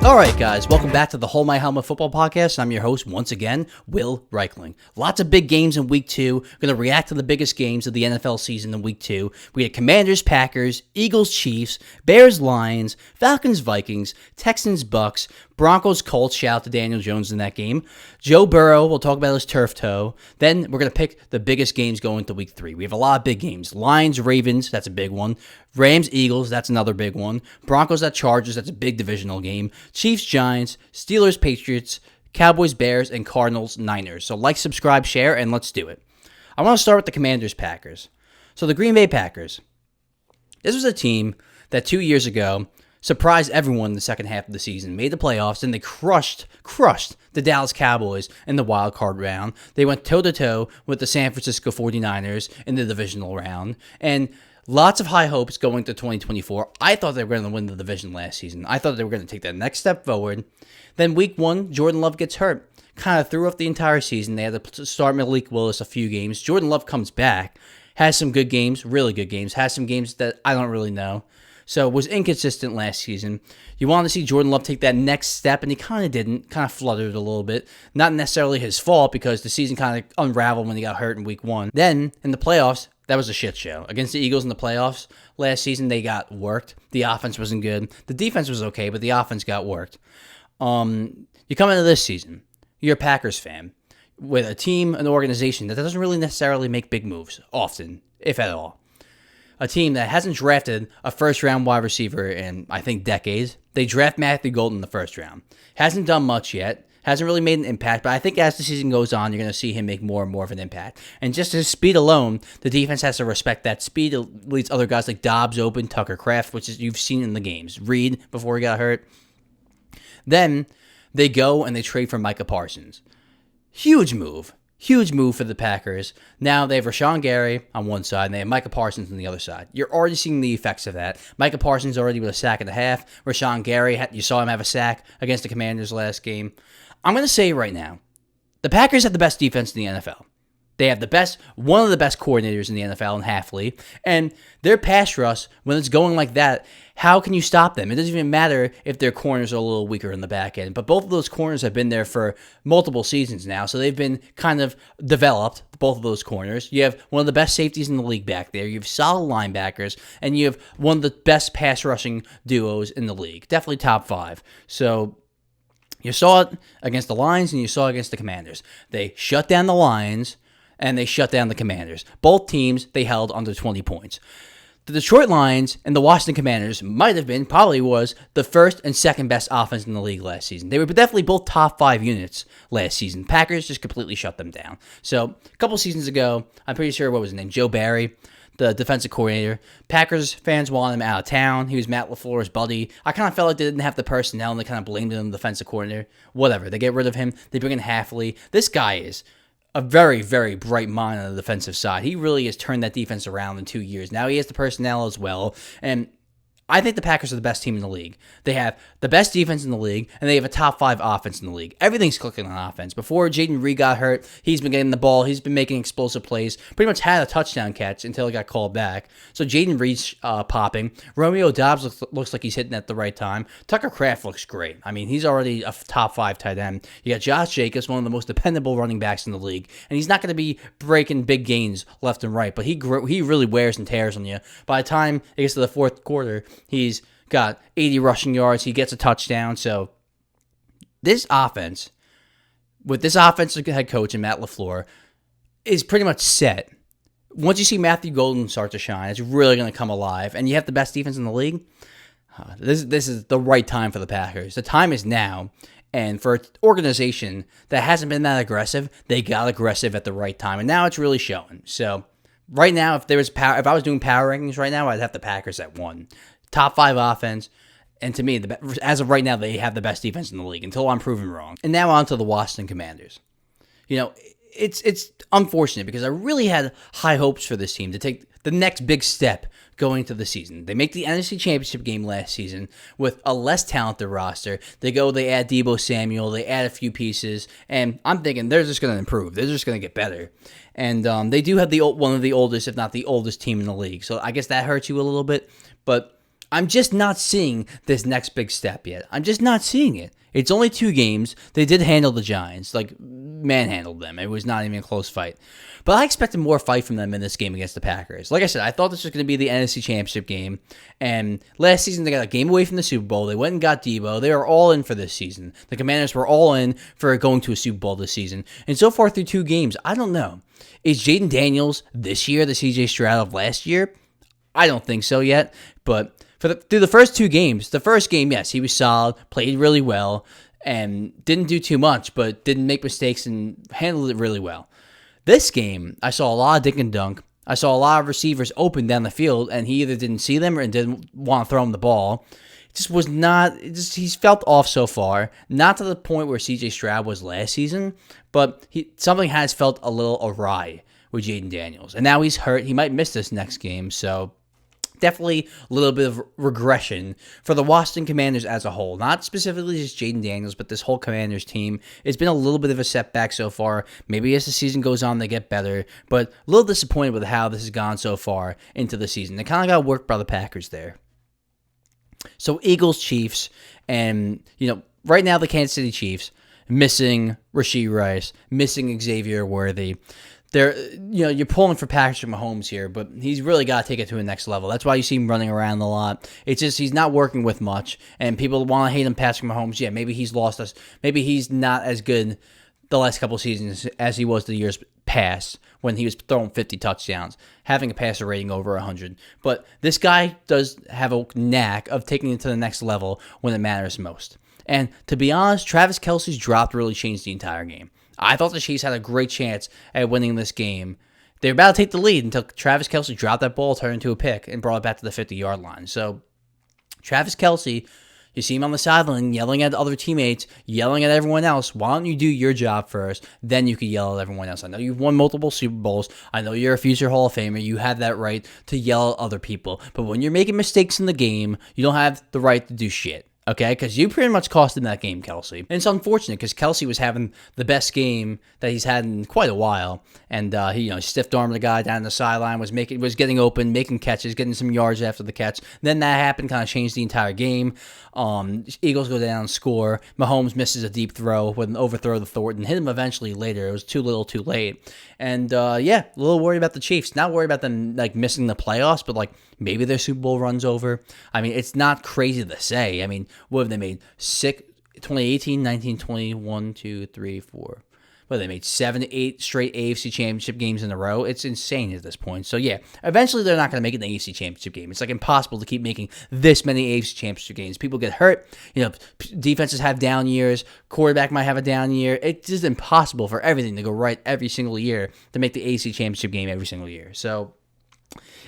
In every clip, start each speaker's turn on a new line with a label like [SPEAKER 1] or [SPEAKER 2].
[SPEAKER 1] All right, guys, welcome back to the Hold My Helmet Football Podcast. I'm your host, once again, Will Reichling. Lots of big games in Week 2. We're going to react to the biggest games of the NFL season in Week 2. We had Commanders-Packers, Eagles-Chiefs, Bears-Lions, Falcons-Vikings, Texans-Bucs, Broncos-Colts. Shout out to Daniel Jones in that game. Joe Burrow, we'll talk about his turf toe. Then we're going to pick the biggest games going into Week 3. We have a lot of big games. Lions-Ravens, that's a big one. Rams-Eagles, that's another big one. Broncos-Chargers, that's a big divisional game. Chiefs-Giants, Steelers-Patriots, Cowboys-Bears, and Cardinals-Niners. So like, subscribe, share, and let's do it. I want to start with the Commanders-Packers. So the Green Bay Packers. This was a team that 2 years ago surprised everyone in the second half of the season, made the playoffs, and they crushed the Dallas Cowboys in the wild card round. They went toe-to-toe with the San Francisco 49ers in the divisional round, and lots of high hopes going to 2024. I thought they were going to win the division last season. I thought they were going to take that next step forward. Then Week 1, Jordan Love gets hurt. Kind of threw off the entire season. They had to start Malik Willis a few games. Jordan Love comes back, has some good games, really good games, has some games that I don't really know. So was inconsistent last season. You wanted to see Jordan Love take that next step, and he kind of didn't. Kind of fluttered a little bit. Not necessarily his fault, because the season kind of unraveled when he got hurt in Week 1. Then, in the playoffs, that was a shit show. Against the Eagles in the playoffs last season, they got worked. The offense wasn't good. The defense was okay, but the offense got worked. You come into this season, you're a Packers fan, with a team, an organization that doesn't really necessarily make big moves often, if at all. A team that hasn't drafted a first-round wide receiver in, I think, decades. They draft Matthew Golden in the first round. Hasn't done much yet. Hasn't really made an impact, but I think as the season goes on, you're going to see him make more and more of an impact. And just his speed alone, the defense has to respect that speed. It leads other guys like Dobbs open, Tucker Kraft, which is you've seen in the games. Reed, before he got hurt. Then they go and they trade for Micah Parsons. Huge move for the Packers. Now they have Rashawn Gary on one side, and they have Micah Parsons on the other side. You're already seeing the effects of that. Micah Parsons already with a sack and a half. Rashawn Gary, you saw him have a sack against the Commanders last game. I'm going to say right now, the Packers have the best defense in the NFL. They have one of the best coordinators in the NFL in Halfley, and their pass rush, when it's going like that, how can you stop them? It doesn't even matter if their corners are a little weaker in the back end, but both of those corners have been there for multiple seasons now, so they've been kind of developed, both of those corners. You have one of the best safeties in the league back there. You have solid linebackers, and you have one of the best pass rushing duos in the league. Definitely top 5. So you saw it against the Lions, and you saw it against the Commanders. They shut down the Lions, and they shut down the Commanders. Both teams, they held under 20 points. The Detroit Lions and the Washington Commanders probably was the first and second best offense in the league last season. They were definitely both top 5 units last season. Packers just completely shut them down. So a couple seasons ago, I'm pretty sure, what was his name? Joe Barry, the defensive coordinator. Packers fans wanted him out of town. He was Matt LaFleur's buddy. I kind of felt like they didn't have the personnel, and they kind of blamed him on the defensive coordinator. Whatever. They get rid of him. They bring in Halfley. This guy is a very, very bright mind on the defensive side. He really has turned that defense around in 2 years. Now he has the personnel as well, and I think the Packers are the best team in the league. They have the best defense in the league, and they have a top 5 offense in the league. Everything's clicking on offense. Before Jaden Reed got hurt, he's been getting the ball. He's been making explosive plays. Pretty much had a touchdown catch until he got called back. So Jaden Reed's popping. Romeo Dobbs looks like he's hitting at the right time. Tucker Kraft looks great. I mean, he's already a top 5 tight end. You got Josh Jacobs, one of the most dependable running backs in the league, and he's not going to be breaking big gains left and right, but he really wears and tears on you. By the time it gets to the fourth quarter, he's got 80 rushing yards. He gets a touchdown. So this offense, with this offensive head coach and Matt LaFleur, is pretty much set. Once you see Matthew Golden start to shine, it's really going to come alive. And you have the best defense in the league. This is the right time for the Packers. The time is now. And for an organization that hasn't been that aggressive, they got aggressive at the right time. And now it's really showing. So right now, if I was doing power rankings right now, I'd have the Packers at 1. Top 5 offense, and to me, as of right now, they have the best defense in the league until I'm proven wrong. And now on to the Washington Commanders. You know, it's unfortunate because I really had high hopes for this team to take the next big step going into the season. They make the NFC Championship game last season with a less talented roster. They add Deebo Samuel, they add a few pieces, and I'm thinking they're just going to improve. They're just going to get better. And they do have one of the oldest, if not the oldest team in the league. So I guess that hurts you a little bit, but I'm just not seeing this next big step yet. I'm just not seeing it. It's only 2 games. They did handle the Giants, like manhandled them. It was not even a close fight. But I expected more fight from them in this game against the Packers. Like I said, I thought this was going to be the NFC Championship game. And last season, they got a game away from the Super Bowl. They went and got Debo. They were all in for this season. The Commanders were all in for going to a Super Bowl this season. And so far through 2 games, I don't know. Is Jaden Daniels this year the CJ Stroud of last year? I don't think so yet. But through the first 2 games, the first game, yes, he was solid, played really well, and didn't do too much, but didn't make mistakes and handled it really well. This game, I saw a lot of dink and dunk. I saw a lot of receivers open down the field, and he either didn't see them or didn't want to throw him the ball. It just was not, he's felt off so far. Not to the point where CJ Stroud was last season, but something has felt a little awry with Jaden Daniels. And now he's hurt. He might miss this next game, so definitely a little bit of regression for the Washington Commanders as a whole. Not specifically just Jaden Daniels, but this whole Commanders team. It's been a little bit of a setback so far. Maybe as the season goes on, they get better, but a little disappointed with how this has gone so far into the season. They kind of got worked by the Packers there. So Eagles, Chiefs, and, right now the Kansas City Chiefs, missing Rashee Rice, missing Xavier Worthy. You're pulling for Patrick Mahomes here, but he's really got to take it to a next level. That's why you see him running around a lot. It's just he's not working with much, and people want to hate him, Patrick Mahomes. Yeah, maybe he's lost us. Maybe he's not as good the last couple seasons as he was the years past when he was throwing 50 touchdowns, having a passer rating over 100. But this guy does have a knack of taking it to the next level when it matters most. And to be honest, Travis Kelce's drop really changed the entire game. I thought the Chiefs had a great chance at winning this game. They were about to take the lead until Travis Kelce dropped that ball, turned into a pick, and brought it back to the 50-yard line. So, Travis Kelce, you see him on the sideline yelling at other teammates, yelling at everyone else. Why don't you do your job first? Then you can yell at everyone else. I know you've won multiple Super Bowls. I know you're a future Hall of Famer. You have that right to yell at other people. But when you're making mistakes in the game, you don't have the right to do shit. Okay, because you pretty much cost him that game, Kelce. And it's unfortunate because Kelce was having the best game that he's had in quite a while. And he stiff-armed the guy down the sideline, was getting open, making catches, getting some yards after the catch. Then that happened, kind of changed the entire game. Eagles go down and score. Mahomes misses a deep throw with an overthrow to Thornton. Hit him eventually later. It was too little too late. And a little worried about the Chiefs. Not worried about them missing the playoffs, but maybe their Super Bowl run's over. I mean, it's not crazy to say. I mean, what have they made? 2018, 19, 20, 1, 2, 3, 4. Well, they made 7 to 8 straight AFC Championship games in a row. It's insane at this point. So, yeah, eventually they're not going to make it an AFC Championship game. It's impossible to keep making this many AFC Championship games. People get hurt. Defenses have down years. Quarterback might have a down year. It's just impossible for everything to go right every single year to make the AFC Championship game every single year. So,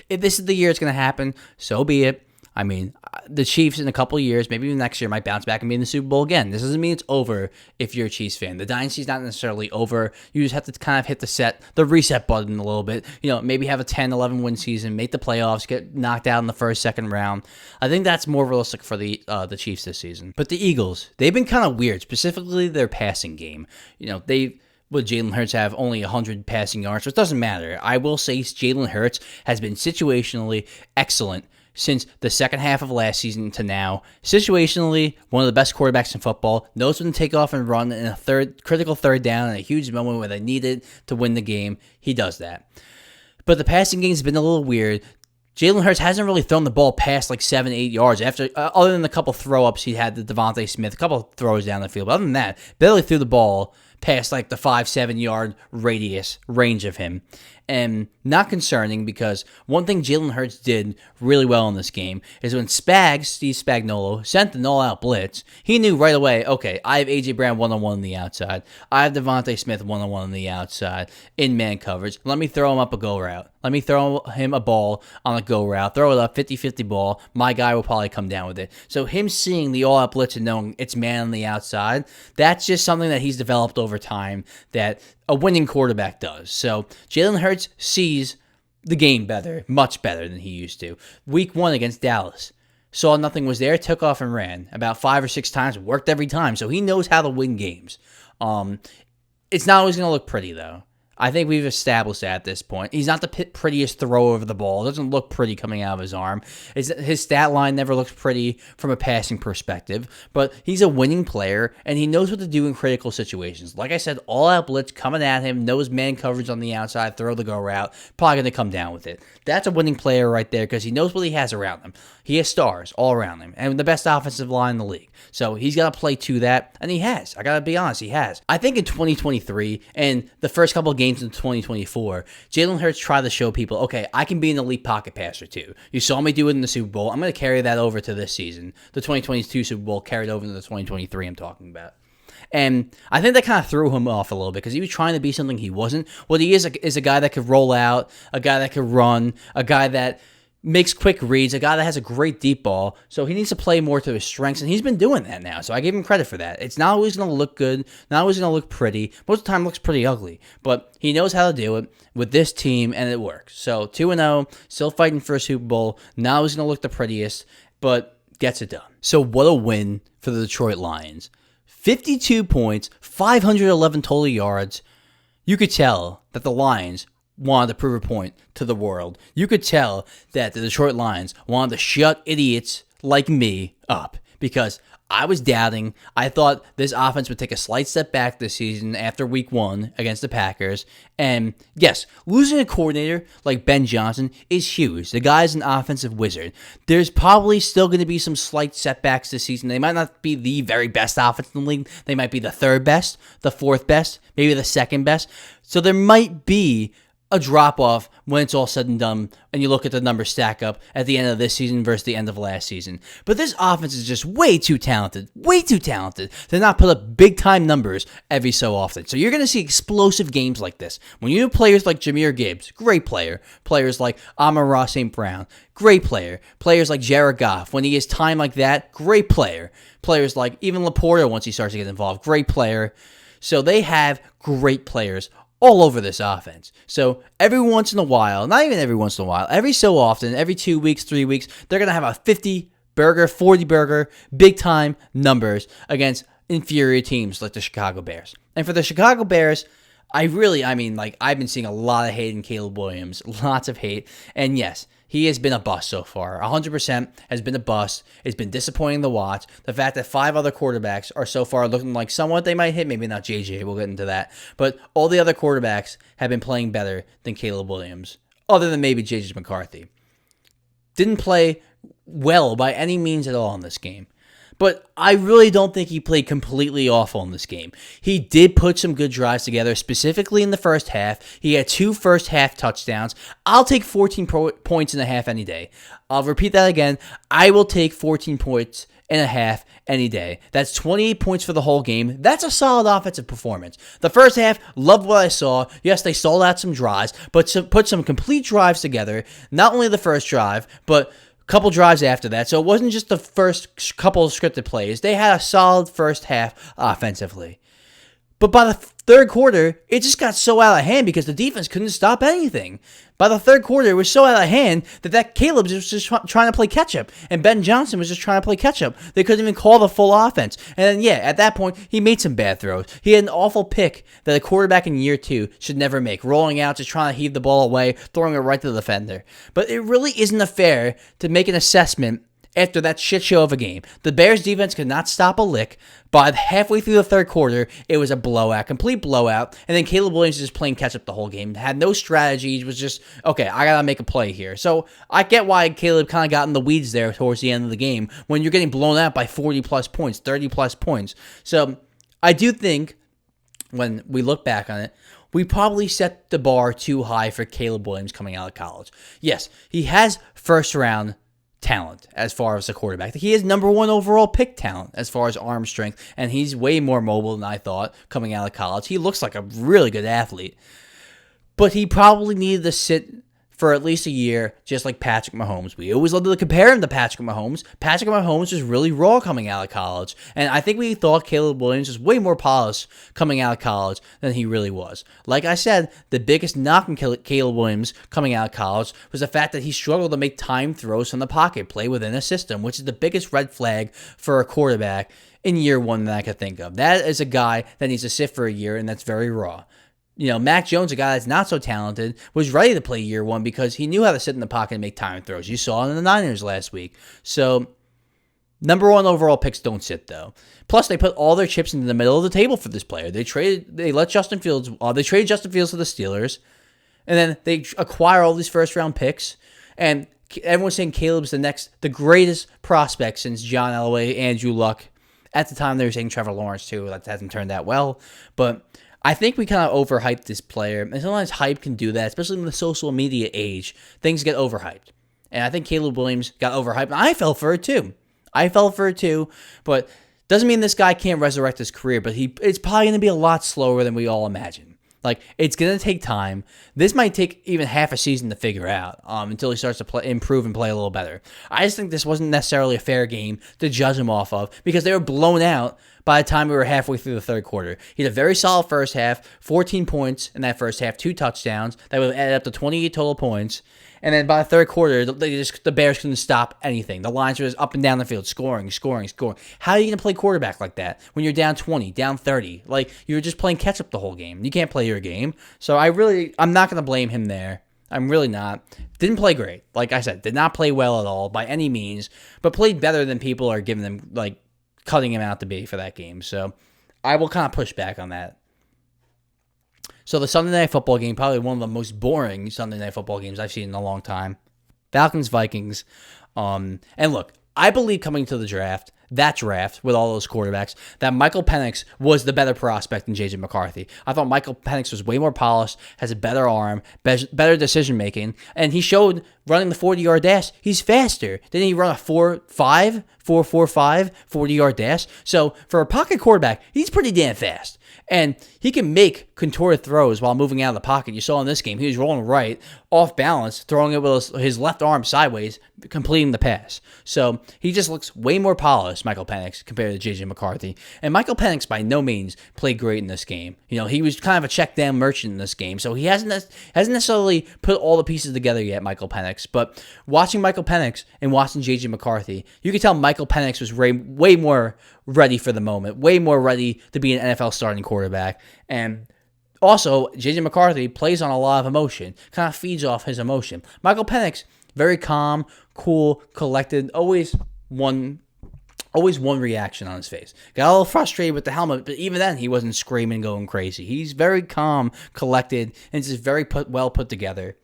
[SPEAKER 1] if this is the year it's going to happen, so be it. I mean, the Chiefs in a couple of years, maybe even next year, might bounce back and be in the Super Bowl again. This doesn't mean it's over if you're a Chiefs fan. The dynasty's not necessarily over. You just have to kind of hit the reset button a little bit. Maybe have a 10, 11 win season, make the playoffs, get knocked out in the first, second round. I think that's more realistic for the Chiefs this season. But the Eagles, they've been kind of weird, specifically their passing game. Would Jalen Hurts have only 100 passing yards? Which doesn't matter. I will say Jalen Hurts has been situationally excellent since the second half of last season to now. Situationally, one of the best quarterbacks in football. Knows when to take off and run in a critical third down in a huge moment where they need it to win the game. He does that. But the passing game has been a little weird. Jalen Hurts hasn't really thrown the ball past 7, 8 yards after, other than a couple throw-ups. He had the Devontae Smith, a couple throws down the field. But other than that, barely threw the ball past the 5, 7 yard range of him. And not concerning because one thing Jalen Hurts did really well in this game is when Steve Spagnuolo, sent an all-out blitz, he knew right away, okay, I have A.J. Brown one-on-one on the outside. I have Devontae Smith one-on-one on the outside in man coverage. Let me throw him up a go route. Let me throw him a ball on a go route. Throw it up, 50-50 ball. My guy will probably come down with it. So him seeing the all-out blitz and knowing it's man on the outside, that's just something that he's developed over time that a winning quarterback does. So Jalen Hurts sees the game better, much better than he used to. Week 1 against Dallas, saw nothing was there, took off and ran about 5 or 6 times, worked every time. So he knows how to win games. It's not always going to look pretty, though. I think we've established that at this point. He's not the prettiest thrower of the ball. It doesn't look pretty coming out of his arm. His stat line never looks pretty from a passing perspective, but he's a winning player, and he knows what to do in critical situations. Like I said, all-out blitz coming at him, knows man coverage on the outside, throw the go route, probably going to come down with it. That's a winning player right there because he knows what he has around him. He has stars all around him and the best offensive line in the league. So he's got to play to that, and he has. I got to be honest, he has. I think in 2023 and the first couple of games in 2024, Jalen Hurts tried to show people, okay, I can be an elite pocket passer too. You saw me do it in the Super Bowl. I'm going to carry that over to this season. The 2022 Super Bowl carried over into the 2023 I'm talking about. And I think that kind of threw him off a little bit because he was trying to be something he wasn't. What he is a guy that could roll out, a guy that could run, a guy that makes quick reads, a guy that has a great deep ball. So he needs to play more to his strengths, and he's been doing that now. So I give him credit for that. It's not always going to look good, not always going to look pretty. Most of the time it looks pretty ugly, but he knows how to do it with this team, and it works. So 2-0, still fighting for a Super Bowl. Not always going to look the prettiest, but gets it done. So what a win for the Detroit Lions. 52 points, 511 total yards. You could tell that the Lions wanted to prove a point to the world. You could tell that the Detroit Lions wanted to shut idiots like me up because I was doubting. I thought this offense would take a slight step back this season after week 1 against the Packers. And yes, losing a coordinator like Ben Johnson is huge. The guy's an offensive wizard. There's probably still going to be some slight setbacks this season. They might not be the very best offense in the league. They might be the third best, the fourth best, maybe the second best. So there might be a drop-off when it's all said and done, and you look at the numbers stack up at the end of this season versus the end of last season. But this offense is just way too talented to not put up big-time numbers every so often. So you're going to see explosive games like this. When you have players like Jahmyr Gibbs, great player. Players like Amon-Ra St. Brown, great player. Players like Jared Goff, when he has time like that, great player. Players like even Laporta, once he starts to get involved, great player. So they have great players all over this offense. So every once in a while, not even every once in a while, every so often, every 2 weeks, 3 weeks, they're going to have a 50-burger, 40-burger, big-time numbers against inferior teams like the Chicago Bears. And for the Chicago Bears, I've been seeing a lot of hate in Caleb Williams, lots of hate. And yes, he has been a bust so far. 100% has been a bust. It's been disappointing to watch. The fact that 5 other quarterbacks are so far looking like somewhat they might hit, maybe not JJ, we'll get into that. But all the other quarterbacks have been playing better than Caleb Williams, other than maybe JJ McCarthy. Didn't play well by any means at all in this game. But I really don't think he played completely awful in this game. He did put some good drives together, specifically in the first half. He had 2 first-half touchdowns. I'll take 14 points and a half any day. I'll repeat that again. I will take 14 points and a half any day. That's 28 points for the whole game. That's a solid offensive performance. The first half, loved what I saw. Yes, they sold out some drives, but put some complete drives together. Not only the first drive, but couple drives after that. So it wasn't just the first couple of scripted plays. They had a solid first half offensively. But by the third quarter, it just got so out of hand because the defense couldn't stop anything. By the third quarter, it was so out of hand that Caleb was just trying to play catch-up. And Ben Johnson was just trying to play catch-up. They couldn't even call the full offense. And then, at that point, he made some bad throws. He had an awful pick that a quarterback in year 2 should never make. Rolling out, just trying to heave the ball away, throwing it right to the defender. But it really isn't fair to make an assessment after that shit show of a game. The Bears defense could not stop a lick. By halfway through the third quarter, it was a blowout, complete blowout. And then Caleb Williams was just playing catch-up the whole game. Had no strategy. It was just, okay, I got to make a play here. So I get why Caleb kind of got in the weeds there towards the end of the game when you're getting blown out by 40-plus points, 30-plus points. So I do think when we look back on it, we probably set the bar too high for Caleb Williams coming out of college. Yes, he has first-round talent as far as a quarterback. He is number 1 overall pick talent as far as arm strength, and he's way more mobile than I thought coming out of college. He looks like a really good athlete. But he probably needed to sit for at least a year, just like Patrick Mahomes. We always love to compare him to Patrick Mahomes. Patrick Mahomes was really raw coming out of college, and I think we thought Caleb Williams was way more polished coming out of college than he really was. Like I said, the biggest knock on Caleb Williams coming out of college was the fact that he struggled to make time throws from the pocket, play within a system, which is the biggest red flag for a quarterback in year 1 that I could think of. That is a guy that needs to sit for a year, and that's very raw. Mac Jones, a guy that's not so talented, was ready to play year one because he knew how to sit in the pocket and make time throws. You saw it in the Niners last week. So, number one overall picks don't sit, though. Plus, they put all their chips into the middle of the table for this player. They traded Justin Fields to the Steelers, and then they acquire all these first-round picks, and everyone's saying Caleb's the greatest prospect since John Elway, Andrew Luck. At the time, they were saying Trevor Lawrence, too. That hasn't turned out well, but I think we kind of overhyped this player, and sometimes hype can do that, especially in the social media age. Things get overhyped, and I think Caleb Williams got overhyped, and I fell for it, too. But doesn't mean this guy can't resurrect his career, but it's probably going to be a lot slower than we all imagine. Like, it's going to take time. This might take even half a season to figure out until he starts to improve and play a little better. I just think this wasn't necessarily a fair game to judge him off of because they were blown out by the time we were halfway through the third quarter. He had a very solid first half, 14 points in that first half, 2 touchdowns. That would have added up to 28 total points. And then by the third quarter, the Bears couldn't stop anything. The lines were just up and down the field, scoring. How are you going to play quarterback like that when you're down 20, down 30? Like, you're just playing catch-up the whole game. You can't play your game. So I'm not going to blame him there. I'm really not. Didn't play great. Like I said, did not play well at all by any means, but played better than people are giving him, cutting him out to be for that game. So I will kind of push back on that. So the Sunday Night Football game, probably one of the most boring Sunday Night Football games I've seen in a long time. Falcons-Vikings. And look, I believe coming to the draft with all those quarterbacks, that Michael Penix was the better prospect than J.J. McCarthy. I thought Michael Penix was way more polished, has a better arm, better decision-making, and he showed running the 40-yard dash. He's faster. Didn't he run a 4.45, 40-yard dash? So for a pocket quarterback, he's pretty damn fast. And he can make contorted throws while moving out of the pocket. You saw in this game, he was rolling right, off balance, throwing it with his left arm sideways, completing the pass. So he just looks way more polished, Michael Penix, compared to J.J. McCarthy. And Michael Penix, by no means, played great in this game. He was kind of a check-down merchant in this game. So he hasn't necessarily put all the pieces together yet, Michael Penix. But watching Michael Penix and watching J.J. McCarthy, you could tell Michael Penix was way more ready for the moment, way more ready to be an NFL starting quarterback. And also, J.J. McCarthy plays on a lot of emotion, kind of feeds off his emotion. Michael Penix, very calm, cool, collected, always one reaction on his face. Got a little frustrated with the helmet, but even then, he wasn't screaming, going crazy. He's very calm, collected, and just very well put together.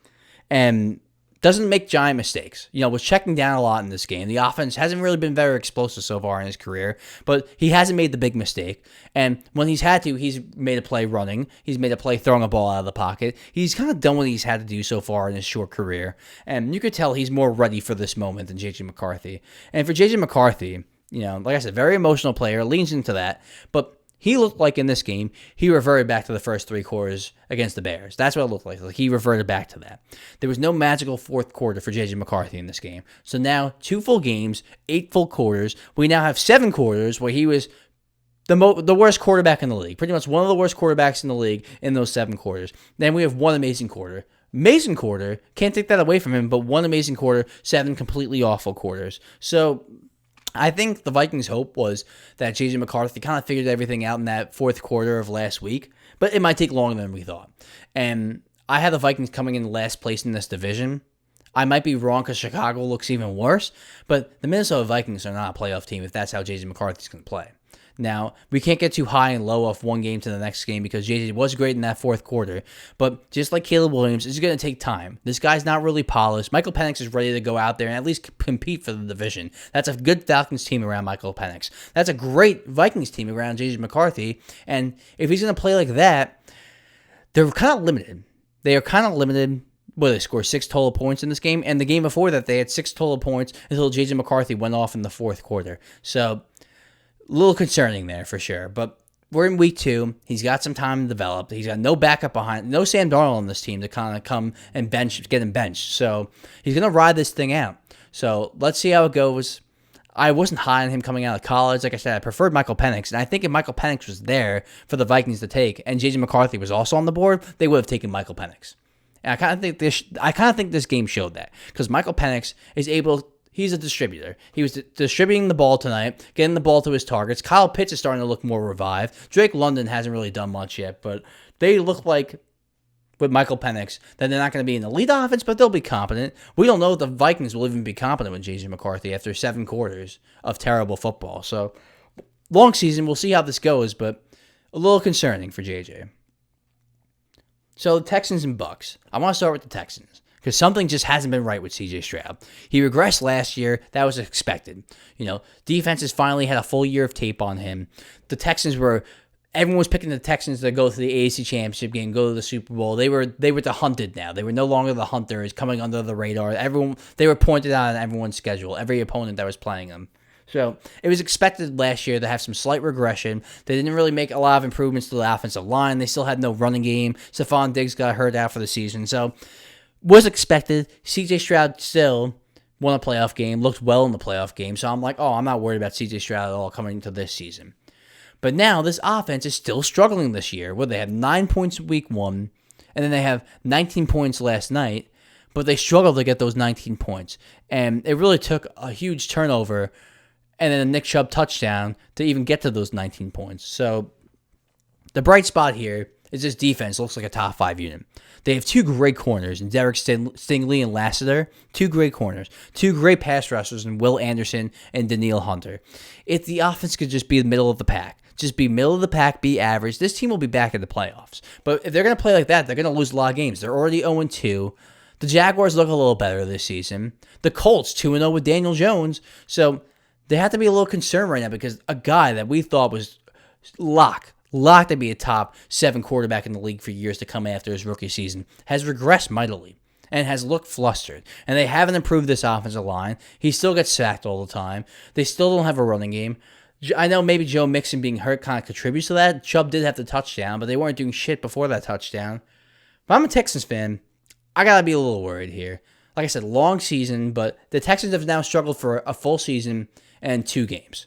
[SPEAKER 1] And doesn't make giant mistakes. Was checking down a lot in this game. The offense hasn't really been very explosive so far in his career, but he hasn't made the big mistake. And when he's had to, he's made a play running. He's made a play throwing a ball out of the pocket. He's kind of done what he's had to do so far in his short career. And you could tell he's more ready for this moment than J.J. McCarthy. And for J.J. McCarthy, like I said, very emotional player, leans into that, but he looked like in this game, he reverted back to the first 3 quarters against the Bears. That's what it looked like. He reverted back to that. There was no magical fourth quarter for J.J. McCarthy in this game. So now, 2 full games, 8 full quarters. We now have 7 quarters where he was the worst quarterback in the league. Pretty much one of the worst quarterbacks in the league in those 7 quarters. Then we have one amazing quarter. Amazing quarter. Can't take that away from him, but one amazing quarter, 7 completely awful quarters. So I think the Vikings' hope was that J.J. McCarthy kind of figured everything out in that fourth quarter of last week, but it might take longer than we thought. And I had the Vikings coming in last place in this division. I might be wrong because Chicago looks even worse, but the Minnesota Vikings are not a playoff team if that's how J.J. McCarthy's going to play. Now, we can't get too high and low off one game to the next game because JJ was great in that fourth quarter. But just like Caleb Williams, it's going to take time. This guy's not really polished. Michael Penix is ready to go out there and at least compete for the division. That's a good Falcons team around Michael Penix. That's a great Vikings team around JJ McCarthy. And if he's going to play like that, they're kind of limited. They are kind of limited. Well, they scored 6 total points in this game. And the game before that, they had 6 total points until J.J. McCarthy went off in the fourth quarter. So, a little concerning there for sure. But we're in week 2. He's got some time to develop. He's got no backup behind. No Sam Darnold on this team to kind of come and get him benched. So, he's going to ride this thing out. So, let's see how it goes. I wasn't high on him coming out of college. Like I said, I preferred Michael Penix. And I think if Michael Penix was there for the Vikings to take and J.J. McCarthy was also on the board, they would have taken Michael Penix. And I kind of think this game showed that because Michael Penix is able. He's a distributor. He was distributing the ball tonight, getting the ball to his targets. Kyle Pitts is starting to look more revived. Drake London hasn't really done much yet, but they look like with Michael Penix, then they're not going to be an elite offense, but they'll be competent. We don't know if the Vikings will even be competent with J.J. McCarthy after 7 quarters of terrible football. So, long season, we'll see how this goes, but a little concerning for J.J. So, the Texans and Bucs. I want to start with the Texans because something just hasn't been right with C.J. Stroud. He regressed last year. That was expected. Defenses finally had a full year of tape on him. The Texans were... Everyone was picking the Texans to go to the AFC Championship game, go to the Super Bowl. They were the hunted now. They were no longer the hunters coming under the radar. They were pointed out on everyone's schedule, every opponent that was playing them. So it was expected last year to have some slight regression. They didn't really make a lot of improvements to the offensive line. They still had no running game. Stephon Diggs got hurt out for the season. So was expected. CJ Stroud still won a playoff game, looked well in the playoff game. So I'm like, I'm not worried about CJ Stroud at all coming into this season. But now this offense is still struggling this year, where they have 9 points week 1, and then they have 19 points last night, but they struggled to get those 19 points. And it really took a huge turnover and then a Nick Chubb touchdown to even get to those 19 points. So the bright spot here is this defense looks like a top 5 unit. They have 2 great corners in Derek Stingley and Lassiter. 2 great corners. 2 great pass rushers in Will Anderson and Danielle Hunter. If the offense could just be the middle of the pack, just be middle of the pack, be average, this team will be back in the playoffs. But if they're going to play like that, they're going to lose a lot of games. They're already 0-2. The Jaguars look a little better this season. The Colts 2-0 with Daniel Jones. So they have to be a little concerned right now because a guy that we thought was locked to be a top 7 quarterback in the league for years to come after his rookie season, has regressed mightily and has looked flustered. And they haven't improved this offensive line. He still gets sacked all the time. They still don't have a running game. I know maybe Joe Mixon being hurt kind of contributes to that. Chubb did have the touchdown, but they weren't doing shit before that touchdown. But I'm a Texans fan. I got to be a little worried here. Like I said, long season, but the Texans have now struggled for a full season and 2 games.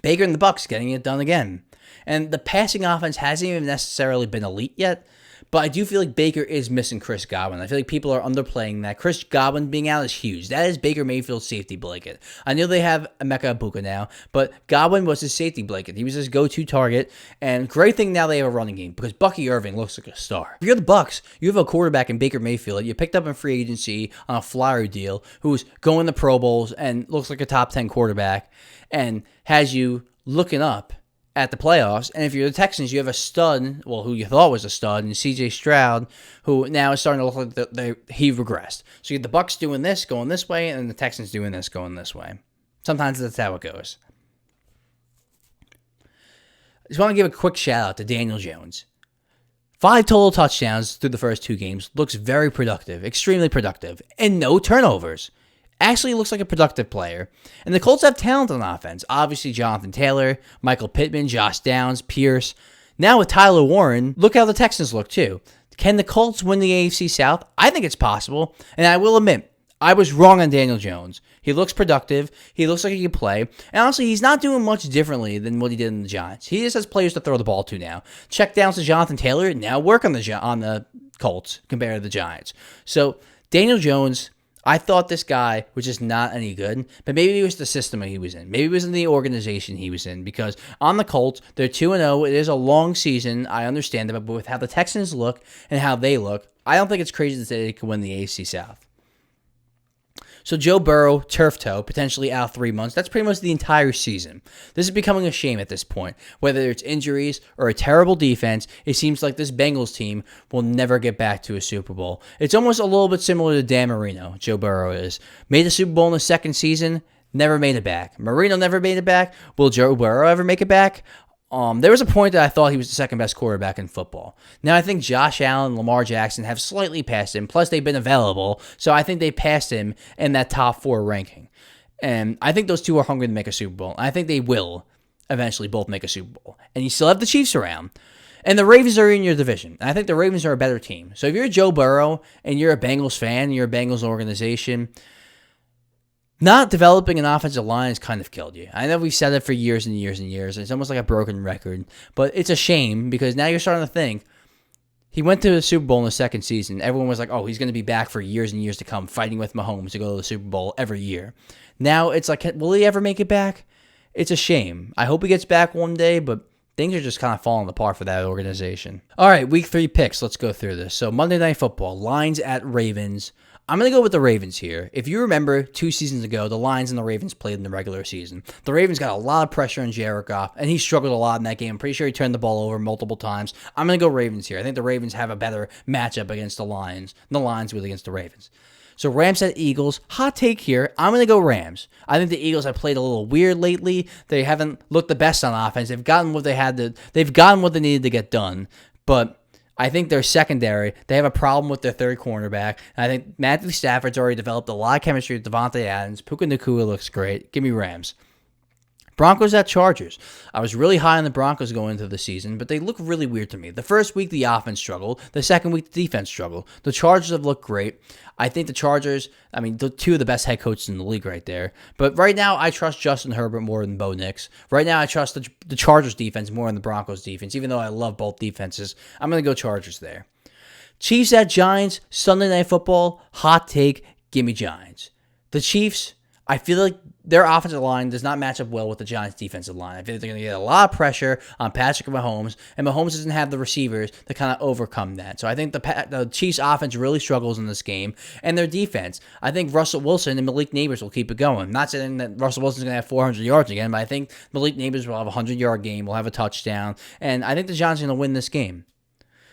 [SPEAKER 1] Baker and the Bucs getting it done again. And the passing offense hasn't even necessarily been elite yet, but I do feel like Baker is missing Chris Godwin. I feel like people are underplaying that. Chris Godwin being out is huge. That is Baker Mayfield's safety blanket. I know they have Emeka Egbuka now, but Godwin was his safety blanket. He was his go-to target, and great thing now they have a running game because Bucky Irving looks like a star. If you're the Bucs, you have a quarterback in Baker Mayfield that you picked up in free agency on a flyer deal who's going to Pro Bowls and looks like a top 10 quarterback and has you looking up at the playoffs. And if you're the Texans, you have a stud, who you thought was a stud, and C.J. Stroud, who now is starting to look like he regressed. So you have the Bucs doing this, going this way, and the Texans doing this, going this way. Sometimes that's how it goes. I just want to give a quick shout out to Daniel Jones. 5 total touchdowns through the first 2 games. Looks very productive, extremely productive, and no turnovers. Actually looks like a productive player. And the Colts have talent on offense. Obviously, Jonathan Taylor, Michael Pittman, Josh Downs, Pierce. Now with Tyler Warren, look how the Texans look too. Can the Colts win the AFC South? I think it's possible. And I will admit, I was wrong on Daniel Jones. He looks productive. He looks like he can play. And honestly, he's not doing much differently than what he did in the Giants. He just has players to throw the ball to now. Check downs to Jonathan Taylor. Now work on the Colts compared to the Giants. So Daniel Jones, I thought this guy was just not any good, but maybe it was the system he was in. Maybe it was in the organization he was in, because on the Colts, they're 2-0. It is a long season. I understand that, but with how the Texans look and how they look, I don't think it's crazy to say they could win the AFC South. So Joe Burrow, turf toe, potentially out 3 months. That's pretty much the entire season. This is becoming a shame at this point. Whether it's injuries or a terrible defense, it seems like this Bengals team will never get back to a Super Bowl. It's almost a little bit similar to Dan Marino, Joe Burrow is. Made the Super Bowl in the second season, never made it back. Marino never made it back. Will Joe Burrow ever make it back? There was a point that I thought he was the second best quarterback in football. Now I think Josh Allen and Lamar Jackson have slightly passed him. Plus they've been available, so I think they passed him in that top 4 ranking. And I think those two are hungry to make a Super Bowl. I think they will eventually both make a Super Bowl. And you still have the Chiefs around. And the Ravens are in your division. And I think the Ravens are a better team. So if you're Joe Burrow and you're a Bengals fan, you're a Bengals organization, not developing an offensive line has kind of killed you. I know we've said it for years and years and years. It's almost like a broken record. But it's a shame because now you're starting to think, he went to the Super Bowl in the second season. Everyone was like, oh, he's going to be back for years and years to come, fighting with Mahomes to go to the Super Bowl every year. Now it's like, will he ever make it back? It's a shame. I hope he gets back one day, but things are just kind of falling apart for that organization. All right, week 3 picks. Let's go through this. So Monday Night Football, Lions at Ravens. I'm going to go with the Ravens here. If you remember, 2 seasons ago, the Lions and the Ravens played in the regular season. The Ravens got a lot of pressure on Jared Goff, and he struggled a lot in that game. I'm pretty sure he turned the ball over multiple times. I'm going to go Ravens here. I think the Ravens have a better matchup against the Lions than the Lions will against the Ravens. So Rams at Eagles. Hot take here. I'm going to go Rams. I think the Eagles have played a little weird lately. They haven't looked the best on offense. They've gotten what they've gotten what they needed to get done, but I think their secondary, they have a problem with their third cornerback. And I think Matthew Stafford's already developed a lot of chemistry with Devontae Adams. Puka Nacua looks great. Give me Rams. Broncos at Chargers. I was really high on the Broncos going into the season, but they look really weird to me. The first week, the offense struggled. The second week, the defense struggled. The Chargers have looked great. I think the Chargers, the 2 of the best head coaches in the league right there. But right now, I trust Justin Herbert more than Bo Nix. Right now, I trust the Chargers defense more than the Broncos defense, even though I love both defenses. I'm going to go Chargers there. Chiefs at Giants, Sunday Night Football, hot take, give me Giants. The Chiefs, I feel like their offensive line does not match up well with the Giants' defensive line. I feel like they're going to get a lot of pressure on Patrick Mahomes, and Mahomes doesn't have the receivers to kind of overcome that. So I think the Chiefs' offense really struggles in this game, and their defense. I think Russell Wilson and Malik Nabers will keep it going. Not saying that Russell Wilson's going to have 400 yards again, but I think Malik Nabers will have a 100-yard game, will have a touchdown, and I think the Giants are going to win this game.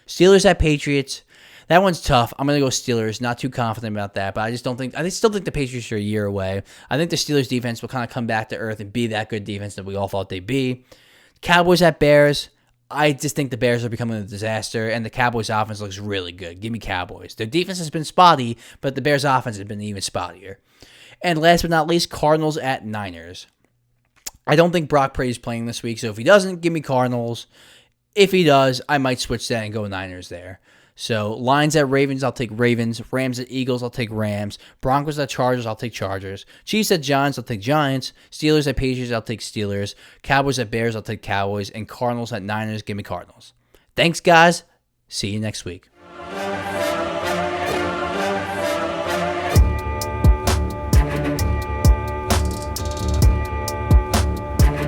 [SPEAKER 1] Steelers at Patriots. That one's tough. I'm going to go Steelers. Not too confident about that, but I still think the Patriots are a year away. I think the Steelers defense will kind of come back to earth and be that good defense that we all thought they'd be. Cowboys at Bears. I just think the Bears are becoming a disaster, and the Cowboys offense looks really good. Give me Cowboys. Their defense has been spotty, but the Bears offense has been even spottier. And last but not least, Cardinals at Niners. I don't think Brock Purdy's playing this week, so if he doesn't, give me Cardinals. If he does, I might switch that and go Niners there. So Lions at Ravens, I'll take Ravens. Rams at Eagles, I'll take Rams. Broncos at Chargers, I'll take Chargers. Chiefs at Giants, I'll take Giants. Steelers at Patriots, I'll take Steelers. Cowboys at Bears, I'll take Cowboys. And Cardinals at Niners, give me Cardinals. Thanks, guys. See you next week.